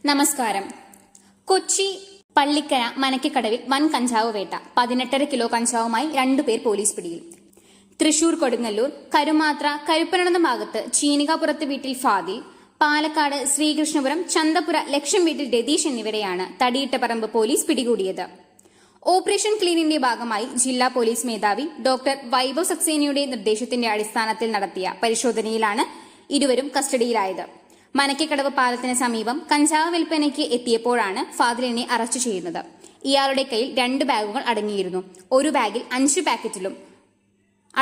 നമസ്കാരം. കൊച്ചി പള്ളിക്കര മനക്കക്കടവിൽ വൻ കഞ്ചാവ് വേട്ട. 18.5 കിലോ കഞ്ചാവുമായി 2 പേർ പോലീസ് പിടിയിൽ. തൃശൂർ കൊടുങ്ങല്ലൂർ കരുമാത്ര കരുപ്പനടന്ന ഭാഗത്ത് ചീനികാപുരത്ത് വീട്ടിൽ ഫാദിൽ, പാലക്കാട് ശ്രീകൃഷ്ണപുരം ചന്തപുര ലക്ഷം വീട്ടിൽ രതീഷ് എന്നിവരെയാണ് തടിയിട്ടപറമ്പ് പോലീസ് പിടികൂടിയത്. ഓപ്പറേഷൻ ക്ലീനിന്റെ ഭാഗമായി ജില്ലാ പോലീസ് മേധാവി ഡോക്ടർ വൈഭവ് സക്സേനയുടെ നിർദ്ദേശത്തിന്റെ അടിസ്ഥാനത്തിൽ നടത്തിയ പരിശോധനയിലാണ് ഇരുവരും കസ്റ്റഡിയിലായത്. മനക്കക്കടവ് പാലത്തിന് സമീപം കഞ്ചാവ് വിൽപ്പനയ്ക്ക് എത്തിയപ്പോഴാണ് ഫാദിലിനെ അറസ്റ്റ് ചെയ്യുന്നത്. ഇയാളുടെ കയ്യിൽ 2 ബാഗുകൾ അടങ്ങിയിരുന്നു. ഒരു ബാഗിൽ 5 പാക്കറ്റിലും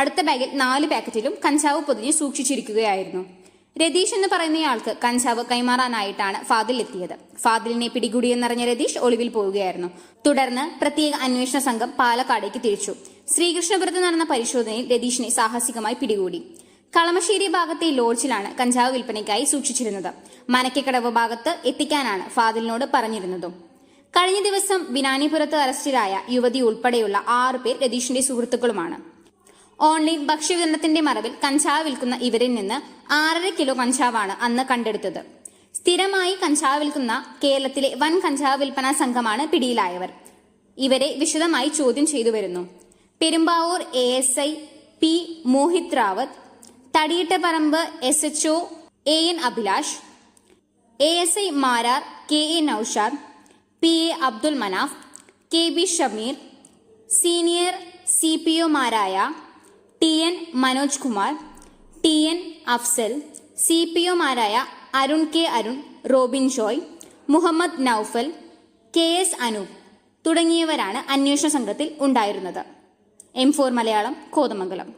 അടുത്ത ബാഗിൽ 4 പാക്കറ്റിലും കഞ്ചാവ് പൊതിഞ്ഞ് സൂക്ഷിച്ചിരിക്കുകയായിരുന്നു. രതീഷ് എന്ന് പറയുന്നയാൾക്ക് കഞ്ചാവ് കൈമാറാനായിട്ടാണ് ഫാദിൽ എത്തിയത്. ഫാദിലിനെ പിടികൂടിയെന്നറിഞ്ഞ രതീഷ് ഒളിവിൽ പോവുകയായിരുന്നു. തുടർന്ന് പ്രത്യേക അന്വേഷണ സംഘം പാലക്കാടേക്ക് തിരിച്ചു. ശ്രീകൃഷ്ണപുരത്ത് നടന്ന പരിശോധനയിൽ രതീഷിനെ സാഹസികമായി പിടികൂടി. കളമശ്ശേരി ഭാഗത്തെ ലോഡ്ജിലാണ് കഞ്ചാവ് വിൽപ്പനയ്ക്കായി സൂക്ഷിച്ചിരുന്നത്. മനക്കക്കടവ് ഭാഗത്ത് എത്തിക്കാനാണ് ഫാദിലിനോട് പറഞ്ഞിരുന്നതും. കഴിഞ്ഞ ദിവസം ബിനാനിപുരത്ത് അറസ്റ്റിലായ യുവതി ഉൾപ്പെടെയുള്ള 6 പേർ രതീഷിന്റെ സുഹൃത്തുക്കളുമാണ്. ഓൺലൈൻ ഭക്ഷ്യവിതരണത്തിന്റെ മറവിൽ കഞ്ചാവ് വിൽക്കുന്ന ഇവരിൽ നിന്ന് 6.5 കിലോ കഞ്ചാവാണ് അന്ന് കണ്ടെടുത്തത്. സ്ഥിരമായി കഞ്ചാവ് വിൽക്കുന്ന കേരളത്തിലെ വൻ കഞ്ചാവ് വിൽപ്പനാ സംഘമാണ് പിടിയിലായവർ. ഇവരെ വിശദമായി ചോദ്യം ചെയ്തു വരുന്നു. Perumbavoor ASI P Mohit Rawat, Thadiyittaparambu SHO AN Abhilash, ASI മാരാർ KA Naushad, PA Abdul Manaf, KB Shameer, senior CPO മാരായ TN Manoj Kumar, TN Afsal, CPO മാരായ അരുൺ K അരുൺ, റോബിൻ ജോയ്, മുഹമ്മദ് നൌഫൽ, KS അനൂപ് തുടങ്ങിയവരാണ് അന്വേഷണ സംഘത്തിൽ ഉണ്ടായിരുന്നത്. M4 മലയാളം, കോതമംഗലം.